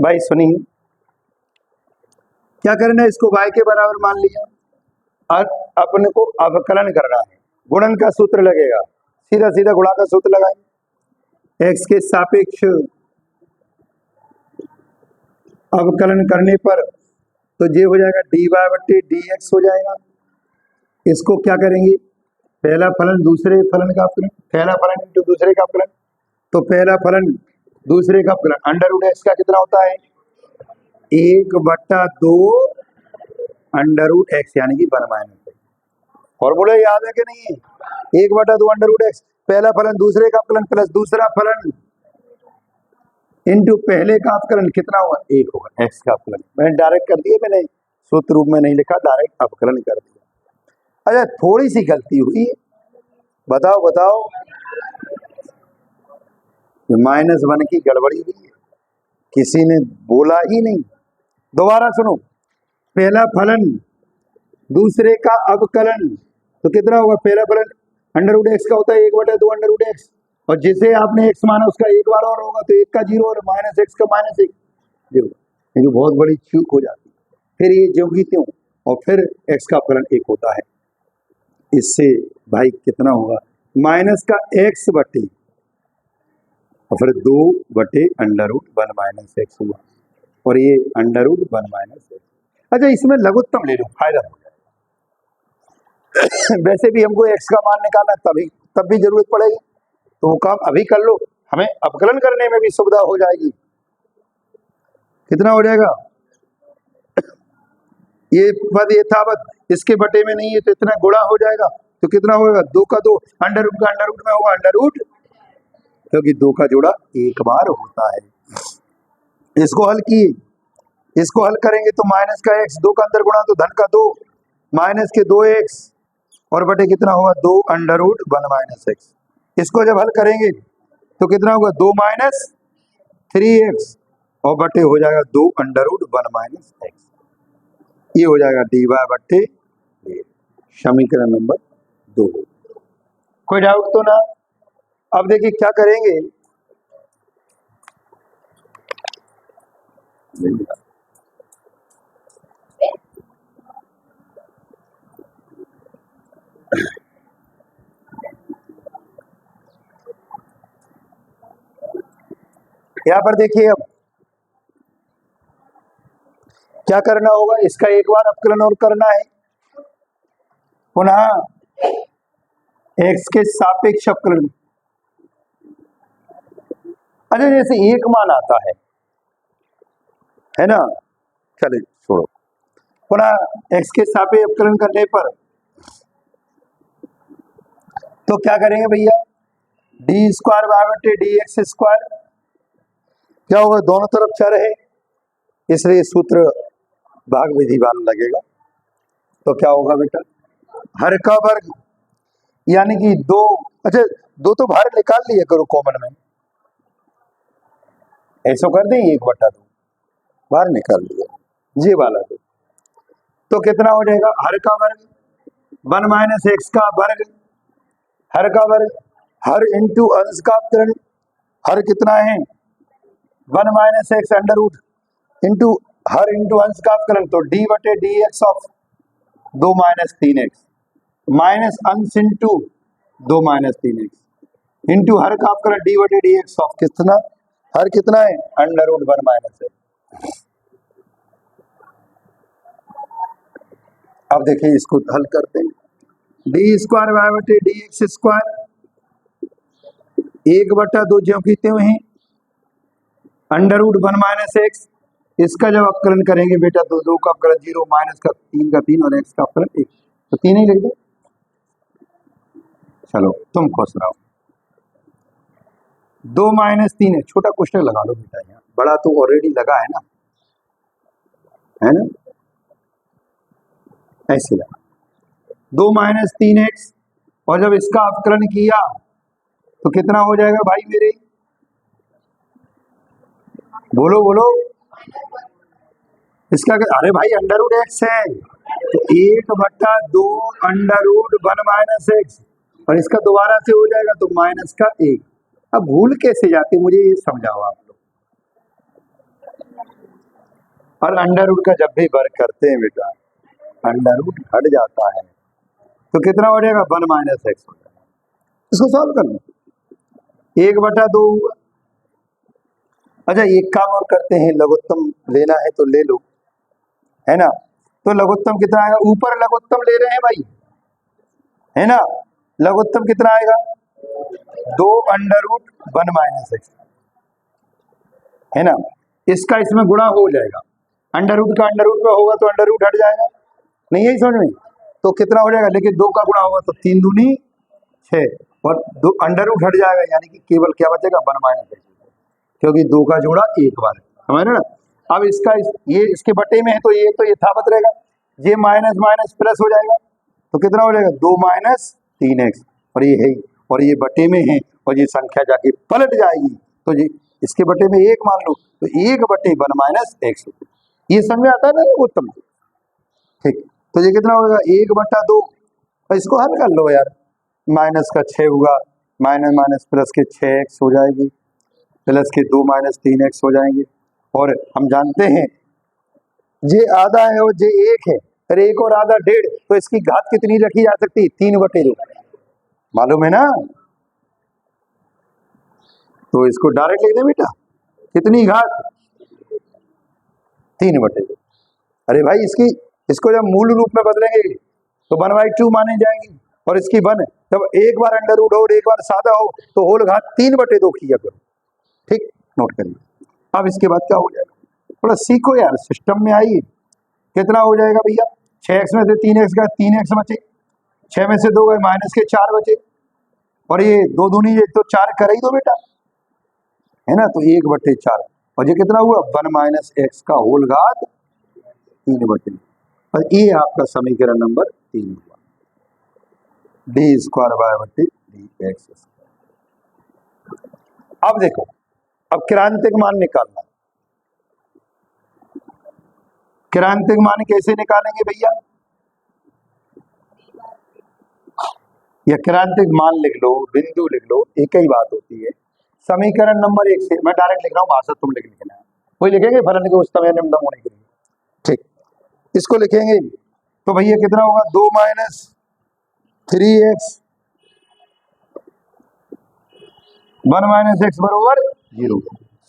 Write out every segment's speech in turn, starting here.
भाई सुनिए, क्या करना है, इसको y के बराबर मान लिया और अपने को अवकलन करना है। गुणन का सूत्र लगेगा, सीधा सीधा गुणा का सूत्र लगाएंगे। x के सापेक्ष अवकलन करने पर तो ये हो जाएगा dy बट्टे dx हो जाएगा। इसको क्या करेंगे, पहला फलन दूसरे फलन का अवकलन, पहला फलन इंटू दूसरे का अवकलन। तो पहला फलन दूसरे का अवकलन अंडर रूट एक्स का कितना होता है, 1/2 अंडर रूट एक्स यानी कि 1 माइनस। फॉर्मूला याद है कि नहीं है, 1/2 अंडर रूट एक्स, पहला फलन दूसरे का अवकलन प्लस दूसरा फलन इंटू पहले का अवकलन कितना होगा, 1 होगा। एक्स का अवकलन मैंने डायरेक्ट कर दिया, मैंने सूत्र रूप में नहीं लिखा, डायरेक्ट अवकलन कर दिया। अच्छा थोड़ी सी गलती हुई, बताओ बताओ, -1 की गड़बड़ी हुई है, किसी ने बोला ही नहीं। दोबारा सुनो, पहला फलन दूसरे का अवकलन तो कितना होगा, पहला फलन अंडर रूट एक्स का होता है 1/2 अंडर रूट एक्स, और जिसे आपने एक्स माना उसका एक बार और होगा तो 1 का 0 और माइनस एक्स का -1, ये बहुत बड़ी चूक हो जाती है। फिर ये जो भी त्यों और फिर एक्स का अवकलन 1 होता है। इससे भाई कितना होगा, माइनस का एक्स बटे और फिर 2 अंडर रूट 1 माइनस एक्स हुआ, और ये अंडर रूट 1 माइनस एक्स। अच्छा इसमें लघुत्तम ले लो, फायदा हो जाए। वैसे भी हमको एक्स का मान निकालना तब भी जरूरत पड़ेगी, तो वो काम अभी कर लो, हमें अवकलन करने में भी सुविधा हो जाएगी। कितना हो जाएगा, ये पद यथावत इसके बटे में नहीं है तो इतना गुणा हो जाएगा, तो कितना होगा, 2 का 2 अंडर रूट का अंडर रूट में होगा अंडर रूट, क्योंकि 2 का जोड़ा एक बार होता है। इसको हल किए, इसको हल करेंगे तो माइनस का एक्स, 2 का अंदर गुणा तो धन का 2, माइनस के 2x और बटे कितना होगा, 2 अंडर रूट 1 माइनस एक्स। इसको जब हल करेंगे तो कितना होगा, 2 माइनस 3x और बटे हो जाएगा 2 अंडर रूट 1 माइनस एक्स। ये हो जाएगा dy बट्टे समीकरण नंबर 2। कोई डाउट तो ना। अब देखिए क्या करेंगे, यहाँ पर देखिए अब क्या करना होगा, इसका एक बार अवकलन और करना है, पुनः एक्स के सापेक्ष अवकलन। अच्छा जैसे एक मान आता है ना, चले छोड़ो, पुनः एक्स के सापेक्ष अवकलन करने पर तो क्या करेंगे भैया, d² बटे dx², क्या होगा, दोनों तरफ चर है इसलिए सूत्र भाग विधि वाला लगेगा। तो क्या होगा बेटा, हर का वर्ग यानी कि 2, अच्छा 2 तो बाहर निकाल लिया करो कॉमन में, ऐसा कर दें 1/2 बाहर निकाल लिया, ये वाला तो कितना हो जाएगा, हर का वर्ग 1 माइनस एक्स का वर्ग, हर का वर्ग, हर इंटू अंश का अवकलन, हर कितना है 1 minus X under root into हर इंटू अंश का अवकलन, तो d बटे dx of 2 minus 3x minus अंश इंटू 2 माइनस 3x इंटू हर का अवकलन d बटे dx ऑफ कितना, हर कितना है अंडर रूट 1 माइनस एक्स। अब देखिए इसको हल करते हैं, d² y बटे dx², 1/2 ज्यों की त्यों है अंडर रूट 1 माइनस एक्स। इसका जब अवकलन करेंगे बेटा तो 2 का अवकलन 0, माइनस का 3 का 3 और एक्स का अवकलन 1, तो 3 ही लिख दो। चलो तुम खुश रहो, 2 माइनस 3 है, छोटा क्वेश्चन लगा लो बेटा, यहाँ बड़ा तो ऑलरेडी लगा है ना, ऐसे लगा 2 माइनस 3x, और जब इसका अवकलन किया तो कितना हो जाएगा भाई मेरे, बोलो बोलो, इसका अरे भाई अंडर रूट एक्स है तो 1/2 अंडर रूट 1 माइनस एक्स, और इसका दोबारा से हो जाएगा तो माइनस का 1। अब भूल कैसे जाते मुझे ये समझाओ आप लोग। और अंडर रूट का जब भी वर्ग करते हैं बेटा, अंडर रूट हट जाता है तो कितना हो जाएगा, 1 माइनस एक्स हो जाएगा। इसको सॉल्व कर लो, 1/2 हुआ। अच्छा एक काम और करते हैं, लघुत्तम लेना है तो ले लो, है ना। तो लघुत्तम कितना आएगा, ऊपर लघुत्तम ले रहे हैं भाई, है ना। लघुत्तम कितना आएगा, 2√1 माइनस एक्स, है ना। इसका इसमें गुणा हो जाएगा, अंडर रूट का अंडर रूट में होगा तो अंडर रूट हट जाएगा, नहीं यही समझ में। तो कितना हो जाएगा, लेकिन 2 का गुणा होगा तो 3 दूनी 6, और 2 अंडर रूट हट जाएगा, यानी कि केवल क्या बचेगा, 1 माइनस एक्स, क्योंकि 2 का जोड़ा एक बार है, समझ रहे ना। अब इसका ये इसके बटे में है तो ये यथावत रहेगा, ये माइनस माइनस प्लस हो जाएगा, तो कितना हो जाएगा, 2 माइनस 3x, और ये है, और ये बटे में है, और ये संख्या जाके पलट जाएगी, तो ये इसके बटे में 1 मान लो, तो 1/1 माइनस एक्स, ये समझ में आता है ना उत्तम, ठीक। तो ये कितना होगा, 1/2, और इसको हल कर लो यार, माइनस का 6 होगा, माइनस माइनस प्लस के 6x हो जाएगी, प्लस के 2 माइनस 3x हो जाएंगे, और हम जानते हैं ये आधा है और ये 1 है, अरे 1 और आधा 1.5, तो इसकी घात कितनी रखी जा सकती है, 3/2, मालूम है ना। तो इसको डायरेक्ट लिख दे बेटा, कितनी घात, 3/2। अरे भाई इसको जब मूल रूप में बदलेंगे तो 1/2 माने जाएंगी, और इसकी 1, जब एक बार अंडर रूट हो और एक बार सादा हो तो होल घात 3/2 किया करो, ठीक, नोट करिए। अब इसके बाद क्या हो जाएगा, थोड़ा सीखो यार, सिस्टम में आइए। कितना हो जाएगा भैया, 6x में से 3x का 3x बचे, 6 में से 2 गए माइनस के 4 बचे, और ये 2 दूनी ये तो 4 कर ही दो बेटा, है ना। तो 1/4, और ये कितना हुआ, 1 माइनस एक्स का होल घात 3/2, और ये आपका समीकरण नंबर 3 हुआ, d²/dx। अब देखो, अब क्रांतिक मान निकालना, क्रांतिक मान कैसे निकालेंगे भैया, या क्रांतिक मान लिख लो, बिंदु लिख लो, एक ही बात होती है। समीकरण नंबर 1 से मैं डायरेक्ट लिख रहा हूँ, भाषा तुम लिख लिखना है, कोई लिखेंगे फलन के उस समय निम्न होने के लिए, ठीक। इसको लिखेंगे तो भैया कितना होगा, 2 माइनस 3x 1 माइनस एक्स बरोबर 0,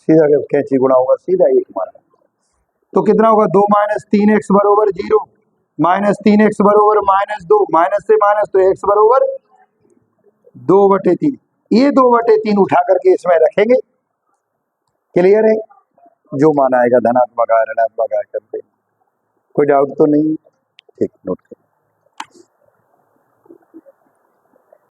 सीधा कैंची गुणा होगा, सीधा 1 माना, तो कितना होगा, 2 माइनस 3x बरोबर 0, माइनस 3x बरोबर -2, माइनस से माइनस तो x बरोबर 2/3, ये 2/3 उठा करके इसमें रखेंगे, क्लियर है। जो मान आएगा धनात्मक आए ऋणात्मक आए करते, कोई डाउट तो नहीं, ठीक, नोट करें।